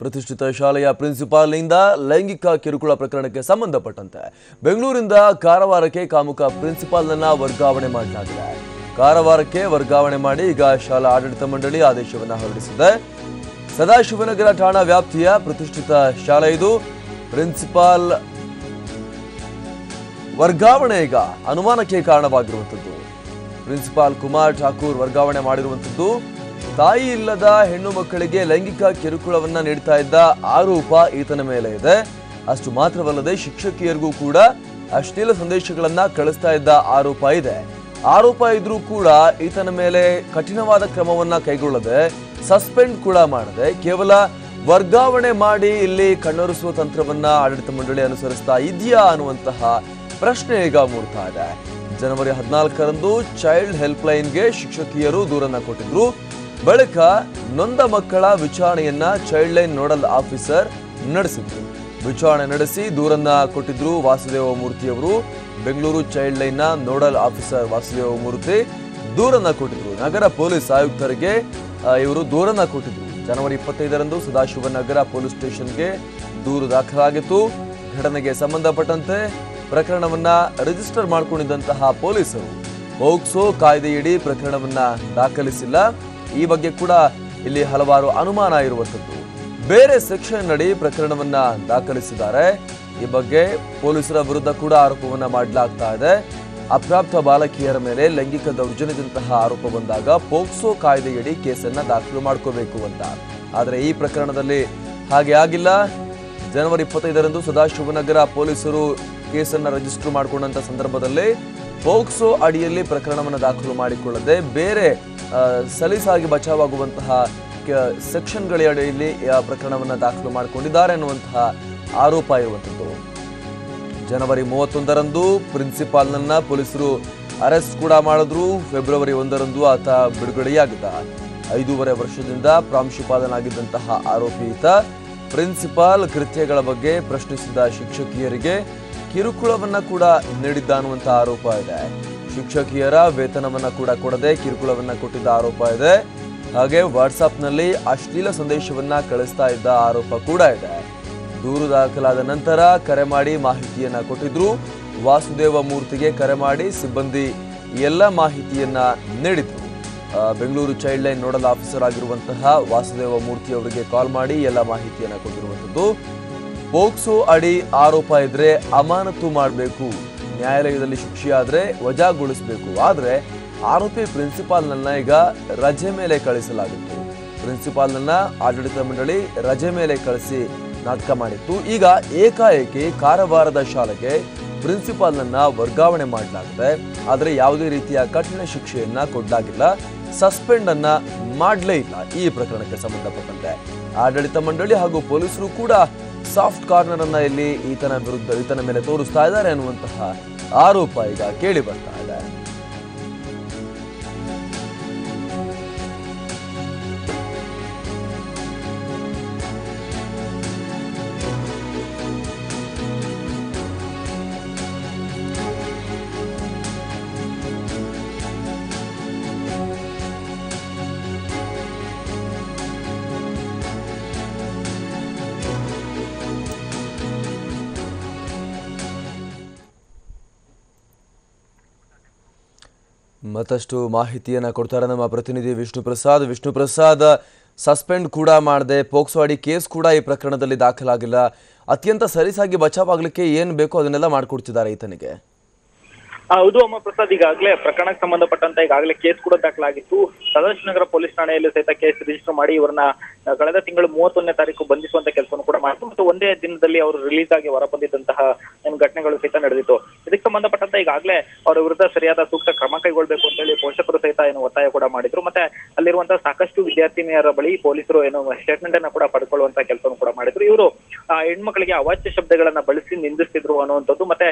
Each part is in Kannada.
ಪ್ರತಿಷ್ಠಿತ ಶಾಲೆಯ ಪ್ರಿನ್ಸಿಪಾಲ್ನಿಂದ ಲೈಂಗಿಕ ಕಿರುಕುಳ ಪ್ರಕರಣಕ್ಕೆ ಸಂಬಂಧಪಟ್ಟಂತೆ ಬೆಂಗಳೂರಿನಿಂದ ಕಾರವಾರಕ್ಕೆ ಕಾಮುಕ ಪ್ರಿನ್ಸಿಪಾಲ್ನನ್ನ ವರ್ಗಾವಣೆ ಮಾಡಲಾಗಿದೆ. ಕಾರವಾರಕ್ಕೆ ವರ್ಗಾವಣೆ ಮಾಡಿ ಈಗ ಶಾಲಾ ಆಡಳಿತ ಮಂಡಳಿ ಆದೇಶವನ್ನು ಹೊರಡಿಸಿದೆ. ಸದಾಶಿವನಗರ ಠಾಣಾ ವ್ಯಾಪ್ತಿಯ ಪ್ರತಿಷ್ಠಿತ ಶಾಲೆ ಇದು. ಪ್ರಿನ್ಸಿಪಾಲ್ ವರ್ಗಾವಣೆ ಈಗ ಅನುಮಾನಕ್ಕೆ ಕಾರಣವಾಗಿರುವಂಥದ್ದು. ಪ್ರಿನ್ಸಿಪಾಲ್ ಕುಮಾರ್ ಠಾಕೂರ್ ವರ್ಗಾವಣೆ ಮಾಡಿರುವಂಥದ್ದು. ತಾಯಿ ಇಲ್ಲದ ಹೆಣ್ಣು ಮಕ್ಕಳಿಗೆ ಲೈಂಗಿಕ ಕಿರುಕುಳವನ್ನ ನೀಡ್ತಾ ಇದ್ದ ಆರೋಪ ಈತನ ಮೇಲೆ ಇದೆ. ಅಷ್ಟು ಮಾತ್ರವಲ್ಲದೆ ಶಿಕ್ಷಕಿಯರಿಗೂ ಕೂಡ ಅಶ್ಲೀಲ ಸಂದೇಶಗಳನ್ನ ಕಳಿಸ್ತಾ ಇದ್ದ ಆರೋಪ ಇದೆ. ಆರೋಪ ಇದ್ರೂ ಕೂಡ ಈತನ ಮೇಲೆ ಕಠಿಣವಾದ ಕ್ರಮವನ್ನ ಕೈಗೊಳ್ಳದೆ ಸಸ್ಪೆಂಡ್ ಕೂಡ ಮಾಡದೆ ಕೇವಲ ವರ್ಗಾವಣೆ ಮಾಡಿ ಇಲ್ಲಿ ಕಣ್ಣೊರೆಸುವ ತಂತ್ರವನ್ನ ಆಡಳಿತ ಮಂಡಳಿ ಅನುಸರಿಸ್ತಾ ಇದೆಯಾ ಅನ್ನುವಂತಹ ಪ್ರಶ್ನೆ ಈಗ ಮೂಡ್ತಾ ಇದೆ. ಜನವರಿ 14ರಂದು ಚೈಲ್ಡ್ ಹೆಲ್ಪ್ ಲೈನ್ಗೆ ಶಿಕ್ಷಕಿಯರು ದೂರನ್ನ ಕೊಟ್ಟಿದ್ರು. ಬಳಿಕ ನೊಂದ ಮಕ್ಕಳ ವಿಚಾರಣೆಯನ್ನ ಚೈಲ್ಡ್ ಲೈನ್ ನೋಡಲ್ ಆಫೀಸರ್ ನಡೆಸಿದ್ರು. ವಿಚಾರಣೆ ನಡೆಸಿ ದೂರನ್ನ ಕೊಟ್ಟಿದ್ರು ವಾಸುದೇವ ಮೂರ್ತಿಯವರು. ಬೆಂಗಳೂರು ಚೈಲ್ಡ್ ಲೈನ್ ನ ನೋಡಲ್ ಆಫೀಸರ್ ವಾಸುದೇವ ಮೂರ್ತಿ ದೂರನ್ನ ಕೊಟ್ಟಿದ್ರು. ನಗರ ಪೊಲೀಸ್ ಆಯುಕ್ತರಿಗೆ ಇವರು ದೂರನ್ನ ಕೊಟ್ಟಿದ್ರು. ಜನವರಿ 25ರಂದು ಸದಾಶಿವನಗರ ಪೊಲೀಸ್ ಸ್ಟೇಷನ್ಗೆ ದೂರು ದಾಖಲಾಗಿತ್ತು. ಘಟನೆಗೆ ಸಂಬಂಧಪಟ್ಟಂತೆ ಪ್ರಕರಣವನ್ನ ರಿಜಿಸ್ಟರ್ ಮಾಡಿಕೊಂಡಿದ್ದಂತಹ ಪೊಲೀಸರು ಪೋಕ್ಸೋ ಕಾಯ್ದೆಯಡಿ ಪ್ರಕರಣವನ್ನ ದಾಖಲಿಸಿಲ್ಲ. ಈ ಬಗ್ಗೆ ಕೂಡ ಇಲ್ಲಿ ಹಲವಾರು ಅನುಮಾನ ಇರುವಂಥದ್ದು. ಬೇರೆ ಸೆಕ್ಷನ್ ಅಡಿ ಪ್ರಕರಣವನ್ನ ದಾಖಲಿಸಿದ್ದಾರೆ. ಈ ಬಗ್ಗೆ ಪೊಲೀಸರ ವಿರುದ್ಧ ಕೂಡ ಆರೋಪವನ್ನ ಮಾಡಲಾಗ್ತಾ ಇದೆ. ಅಪ್ರಾಪ್ತ ಬಾಲಕಿಯರ ಮೇಲೆ ಲೈಂಗಿಕ ದೌರ್ಜನ್ಯದಂತಹ ಆರೋಪ ಬಂದಾಗ ಪೋಕ್ಸೋ ಕಾಯ್ದೆಯಡಿ ಕೇಸನ್ನ ದಾಖಲು ಮಾಡ್ಕೋಬೇಕು ಅಂತ. ಆದರೆ ಈ ಪ್ರಕರಣದಲ್ಲಿ ಹಾಗೆ ಆಗಿಲ್ಲ. ಜನವರಿ 25ರಂದು ಸದಾಶಿವನಗರ ಪೊಲೀಸರು ಕೇಸನ್ನ ರಿಜಿಸ್ಟರ್ ಮಾಡಿಕೊಂಡಂತ ಸಂದರ್ಭದಲ್ಲಿ ಪೋಕ್ಸೋ ಅಡಿಯಲ್ಲಿ ಪ್ರಕರಣವನ್ನು ದಾಖಲು ಮಾಡಿಕೊಳ್ಳದೆ ಬೇರೆ ಸಲೀಸಾಗಿ ಬಚಾವಾಗುವಂತಹ ಸೆಕ್ಷನ್ಗಳ ಅಡಿಯಲ್ಲಿ ಪ್ರಕರಣವನ್ನು ದಾಖಲು ಮಾಡಿಕೊಂಡಿದ್ದಾರೆ ಅನ್ನುವಂತಹ ಆರೋಪ ಇರುವಂಥದ್ದು. ಜನವರಿ 31ರಂದು ಪ್ರಿನ್ಸಿಪಾಲ್ನನ್ನ ಪೊಲೀಸರು ಅರೆಸ್ಟ್ ಕೂಡ ಮಾಡಿದ್ರು. ಫೆಬ್ರವರಿ 1ರಂದು ಆತ ಬಿಡುಗಡೆಯಾಗಿದ್ದ. 5.5 ವರ್ಷದಿಂದ ಪ್ರಾಂಶುಪಾಲನಾಗಿದ್ದಂತಹ ಆರೋಪಿ ಈತ. ಪ್ರಿನ್ಸಿಪಾಲ್ ಕೃತ್ಯಗಳ ಬಗ್ಗೆ ಪ್ರಶ್ನಿಸಿದ ಶಿಕ್ಷಕಿಯರಿಗೆ ಕಿರುಕುಳವನ್ನ ಕೂಡ ನೀಡಿದ್ದ ಅನ್ನುವಂತಹ ಆರೋಪ ಇದೆ. ಶಿಕ್ಷಕಿಯರ ವೇತನವನ್ನ ಕೂಡ ಕೊಡದೆ ಕಿರುಕುಳವನ್ನ ಕೊಟ್ಟಿದ್ದ ಆರೋಪ ಇದೆ. ಹಾಗೆ ವಾಟ್ಸಾಪ್ನಲ್ಲಿ ಅಶ್ಲೀಲ ಸಂದೇಶವನ್ನ ಕಳಿಸ್ತಾ ಇದ್ದ ಆರೋಪ ಕೂಡ ಇದೆ. ದೂರು ದಾಖಲಾದ ನಂತರ ಕರೆ ಮಾಡಿ ಮಾಹಿತಿಯನ್ನ ಕೊಟ್ಟಿದ್ರು. ವಾಸುದೇವ ಮೂರ್ತಿಗೆ ಕರೆ ಮಾಡಿ ಸಿಬ್ಬಂದಿ ಎಲ್ಲ ಮಾಹಿತಿಯನ್ನ ನೀಡಿದ್ರು. Bengaluru child line nodal officer ಆಗಿರುವಂತಹ ವಾಸುದೇವ ಮೂರ್ತಿ ಅವರಿಗೆ ಕಾಲ್ ಮಾಡಿ ಎಲ್ಲ ಮಾಹಿತಿಯನ್ನ ಕೊಟ್ಟಿರುವಂಥದ್ದು. ಪೋಕ್ಸೋ ಅಡಿ ಆರೋಪ ಇದ್ರೆ ಅಮಾನತು ಮಾಡಬೇಕು, ನ್ಯಾಯಾಲಯದಲ್ಲಿ ಶಿಕ್ಷೆಯಾದ್ರೆ ವಜಾಗೊಳಿಸಬೇಕು. ಆದ್ರೆ ಆರೋಪಿ ಪ್ರಿನ್ಸಿಪಾಲ್ನನ್ನ ಈಗ ರಜೆ ಮೇಲೆ ಕಳಿಸಲಾಗಿತ್ತು. ಪ್ರಿನ್ಸಿಪಾಲ್ನನ್ನ ಆಡಳಿತ ಮಂಡಳಿ ರಜೆ ಮೇಲೆ ಕಳಿಸಿ ನಾಟಕ ಮಾಡಿತ್ತು. ಈಗ ಏಕಾಏಕಿ ಕಾರವಾರದ ಶಾಲೆಗೆ ಪ್ರಿನ್ಸಿಪಾಲ್ನನ್ನ ವರ್ಗಾವಣೆ ಮಾಡಲಾಗಿದೆ. ಆದರೆ ಯಾವುದೇ ರೀತಿಯ ಕಠಿಣ ಶಿಕ್ಷೆಯನ್ನ ಕೊಡಲಾಗಿಲ್ಲ. ಸಸ್ಪೆಂಡ್ ಅನ್ನ ಮಾಡಲೇ ಇಲ್ಲ. ಈ ಪ್ರಕರಣಕ್ಕೆ ಸಂಬಂಧಪಟ್ಟಂತೆ ಆಡಳಿತ ಮಂಡಳಿ ಹಾಗೂ ಪೊಲೀಸರು ಕೂಡ ಸಾಫ್ಟ್ ಕಾರ್ನರ್ ಅನ್ನ ಇಲ್ಲಿ ಈತನ ಮೇಲೆ ತೋರಿಸ್ತಾ ಇದ್ದಾರೆ ಅನ್ನುವಂತಹ ಆರೋಪ ಈಗ ಕೇಳಿ ಬರ್ತಾ ಇದೆ. ಮತ್ತಷ್ಟು ಮಾಹಿತಿಯನ್ನ ಕೊಡ್ತಾರೆ ನಮ್ಮ ಪ್ರತಿನಿಧಿ ವಿಷ್ಣು ಪ್ರಸಾದ್. ಸಸ್ಪೆಂಡ್ ಕೂಡ ಮಾಡದೆ ಪೋಕ್ಸೋ ಅಡಿ ಕೇಸ್ ಕೂಡ ಈ ಪ್ರಕರಣದಲ್ಲಿ ದಾಖಲಾಗಿಲ್ಲ. ಅತ್ಯಂತ ಸಲೀಸಾಗಿ ಬಚಾವಾಗಲಿಕ್ಕೆ ಏನ್ ಬೇಕೋ ಅದನ್ನೆಲ್ಲ ಮಾಡ್ಕೊಡ್ತಿದ್ದಾರೆ ಈತನಿಗೆ. ಹೌದು ಅಮ್ಮ ಪ್ರಸಾದ್, ಈಗಾಗಲೇ ಪ್ರಕರಣಕ್ಕೆ ಸಂಬಂಧಪಟ್ಟಂತ ಈಗಾಗಲೇ ಕೇಸ್ ಕೂಡ ದಾಖಲಾಗಿತ್ತು. ಸದಾಶಿವನಗರ ಪೊಲೀಸ್ ಠಾಣೆಯಲ್ಲಿ ಸಹಿತ ಕೇಸ್ ರಿಜಿಸ್ಟರ್ ಮಾಡಿ ಇವರನ್ನ ಕಳೆದ ತಿಂಗಳು 31ನೇ ತಾರೀಕು ಬಂಧಿಸುವಂತ ಕೆಲಸವನ್ನು ಕೂಡ ಮಾಡಿತು. ಮತ್ತು ಒಂದೇ ದಿನದಲ್ಲಿ ಅವರು ರಿಲೀಸ್ ಆಗಿ ಹೊರ ಬಂದಿದ್ದಂತಹ ಘಟನೆಗಳು ಸಹಿತ ನಡೆದಿತ್ತು. ಇದಕ್ಕೆ ಸಂಬಂಧಪಟ್ಟಂತ ಈಗಾಗಲೇ ಅವರ ವಿರುದ್ಧ ಸರಿಯಾದ ಸೂಕ್ತ ಕ್ರಮ ಕೈಗೊಳ್ಳಬೇಕು ಅಂತ ಹೇಳಿ ಪೋಷಕರು ಸಹಿತ ಒತ್ತಾಯ ಕೂಡ ಮಾಡಿದ್ರು. ಮತ್ತೆ ಅಲ್ಲಿರುವಂತಹ ಸಾಕಷ್ಟು ವಿದ್ಯಾರ್ಥಿನಿಯರ ಬಳಿ ಪೊಲೀಸರು ಸ್ಟೇಟ್ಮೆಂಟ್ ಅನ್ನ ಕೂಡ ಪಡ್ಕೊಳ್ಳುವಂತ ಕೆಲಸವನ್ನು ಕೂಡ ಮಾಡಿದ್ರು. ಇವರು ಹೆಣ್ಮಕ್ಳಿಗೆ ಅವಾಚ್ಯ ಶಬ್ದಗಳನ್ನ ಬಳಸಿ ನಿಂದಿಸ್ತಿದ್ರು ಅನ್ನುವಂಥದ್ದು, ಮತ್ತೆ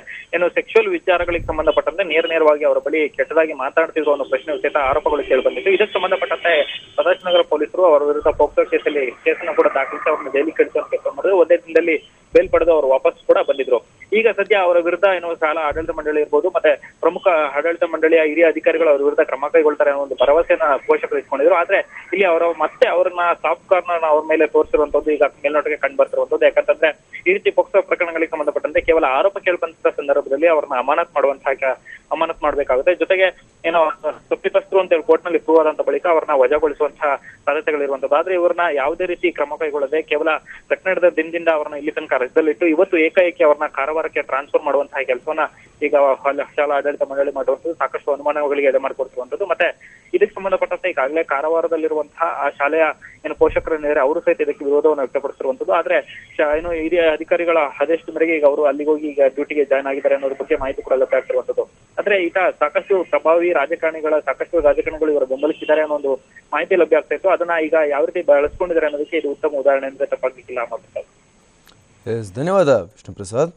ಸೆಕ್ಷುವಲ್ ವಿಚಾರಗಳಿಗೆ ಸಂಬಂಧಪಟ್ಟಂತೆ ನೇರವಾಗಿ ಅವರ ಬಳಿ ಕೆಟ್ಟದಾಗಿ ಮಾತಾಡ್ತಿದ್ರು ಅನ್ನೋ ಪ್ರಶ್ನೆ ಸಹಿತ ಆರೋಪಗಳು ಕೇಳಿ ಬಂದಿತ್ತು. ಇದಕ್ಕೆ ಸಂಬಂಧಪಟ್ಟಂತೆ ಸದಾಶಿವನಗರ ಪೊಲೀಸರು ಅವರ ವಿರುದ್ಧ ಪೋಕ್ಸೋ ಕೇಸನ್ನು ಕೂಡ ದಾಖಲಿಸಿ ಅವ್ರನ್ನ ಜೈಲಿಗೆ ಕಳಿಸುವಂತ ಕೆಲಸ ಮಾಡಿದ್ರು. ಒಂದೇ ದಿನದಲ್ಲಿ ಬೇಲ್ ಪಡೆದು ಅವರು ವಾಪಸ್ ಕೂಡ ಬಂದಿದ್ರು. ಈಗ ಸದ್ಯ ಅವರ ವಿರುದ್ಧ ಏನೋ ಶಾಲಾ ಆಡಳಿತ ಮಂಡಳಿ ಇರ್ಬೋದು ಮತ್ತೆ ಪ್ರಮುಖ ಆಡಳಿತ ಮಂಡಳಿಯ ಹಿರಿಯ ಅಧಿಕಾರಿಗಳು ಅವರ ವಿರುದ್ಧ ಕ್ರಮ ಕೈಗೊಳ್ತಾರೆ ಅನ್ನೋ ಒಂದು ಭರವಸೆನ ಪೋಷಕರು ಇಟ್ಕೊಂಡಿದ್ರು. ಆದ್ರೆ ಇಲ್ಲಿ ಅವರ ಮತ್ತೆ ಅವ್ರನ್ನ ಸಾಫ್ಟ್ ಕಾರ್ನರ್ ಅವ್ರ ಮೇಲೆ ತೋರಿಸಿರುವಂತದ್ದು ಈಗ ಮೇಲ್ನೋಟಕ್ಕೆ ಕಂಡು ಬರ್ತಿರುವಂತದ್ದು. ಯಾಕಂತಂದ್ರೆ ಈ ರೀತಿ ಪೋಕ್ಸೋ ಪ್ರಕರಣಗಳಿಗೆ ಸಂಬಂಧಪಟ್ಟಂತೆ ಕೇವಲ ಆರೋಪ ಕೇಳ್ಬಂತ ಸಂದರ್ಭದಲ್ಲಿ ಅವ್ರನ್ನ ಅಮಾನತ್ ಮಾಡಬೇಕಾಗುತ್ತೆ. ಜೊತೆಗೆ ಏನೋ ತಪ್ಪಿತಸ್ಥರು ಅಂತ ಹೇಳಿ ಕೋರ್ಟ್ ನಲ್ಲಿ ಪ್ರೂವ್ ಆದಂತ ಬಳಿಕ ಅವ್ರನ್ನ ವಜಾಗೊಳಿಸುವಂತಹ ಸಾಧ್ಯತೆಗಳಿರುವಂತದ್ದು. ಆದ್ರೆ ಇವ್ರನ್ನ ಯಾವುದೇ ರೀತಿ ಕ್ರಮ ಕೈಗೊಳ್ಳದೆ ಕೇವಲ ಘಟನೆ ನಡೆದ ದಿನದಿಂದ ಅವ್ರನ್ನ ಇಲ್ಲಿ ತನಕ ರಜದಲ್ಲಿಟ್ಟು ಇವತ್ತು ಏಕಾಏಕಿ ಅವ್ರನ್ನ ಕಾರವಾರಕ್ಕೆ ಟ್ರಾನ್ಸ್ಫರ್ ಮಾಡುವಂತಹ ಕೆಲಸವನ್ನ ಈಗ ಶಾಲಾ ಆಡಳಿತ ಮಂಡಳಿ ಮಾಡುವಂಥದ್ದು ಸಾಕಷ್ಟು ಅನುಮಾನಗಳಿಗೆ ಎಡೆ ಮಾಡಿಕೊಡ್ತಿರುವಂತದ್ದು. ಮತ್ತೆ ಇದಕ್ಕೆ ಸಂಬಂಧಪಟ್ಟಂತೆ ಈಗಾಗಲೇ ಕಾರವಾರದಲ್ಲಿರುವಂತಹ ಆ ಶಾಲೆಯ ಏನು ಪೋಷಕರನ್ನಿದ್ದಾರೆ ಅವರು ಸಹಿತ ಇದಕ್ಕೆ ವಿರೋಧವನ್ನು ವ್ಯಕ್ತಪಡಿಸಿರುವಂತದ್ದು. ಆದ್ರೆ ಏನು ಹಿರಿಯ ಅಧಿಕಾರಿಗಳ ಆದೇಶದ ಮೇರೆಗೆ ಈಗ ಅವರು ಅಲ್ಲಿಗೆ ಹೋಗಿ ಈಗ ಡ್ಯೂಟಿಗೆ ಜಾಯ್ನ್ ಆಗಿದ್ದಾರೆ ಅನ್ನೋದ್ರ ಬಗ್ಗೆ ಮಾಹಿತಿ ಕೂಡ ಲಭ್ಯ ಆಗ್ತಿರುವಂತದ್ದು. ಆದ್ರೆ ಈಗ ಸಾಕಷ್ಟು ಪ್ರಭಾವಿ ಸಾಕಷ್ಟು ರಾಜಕಾರಣಿಗಳು ಇವರು ಬೆಂಬಲಿಸಿದ್ದಾರೆ ಅನ್ನೋ ಒಂದು ಮಾಹಿತಿ ಲಭ್ಯ ಆಗ್ತಾ ಇತ್ತು. ಅದನ್ನ ಈಗ ಯಾವ ರೀತಿ ಬಳಸ್ಕೊಂಡಿದ್ದಾರೆ ಅನ್ನೋದಕ್ಕೆ ಇದು ಉತ್ತಮ ಉದಾಹರಣೆ ಅಂದ್ರೆ ತಪ್ಪಾಗ್ಲಿಕ್ಕಿಲ್ಲ. ಧನ್ಯವಾದ ವಿಷ್ಣು ಪ್ರಸಾದ್.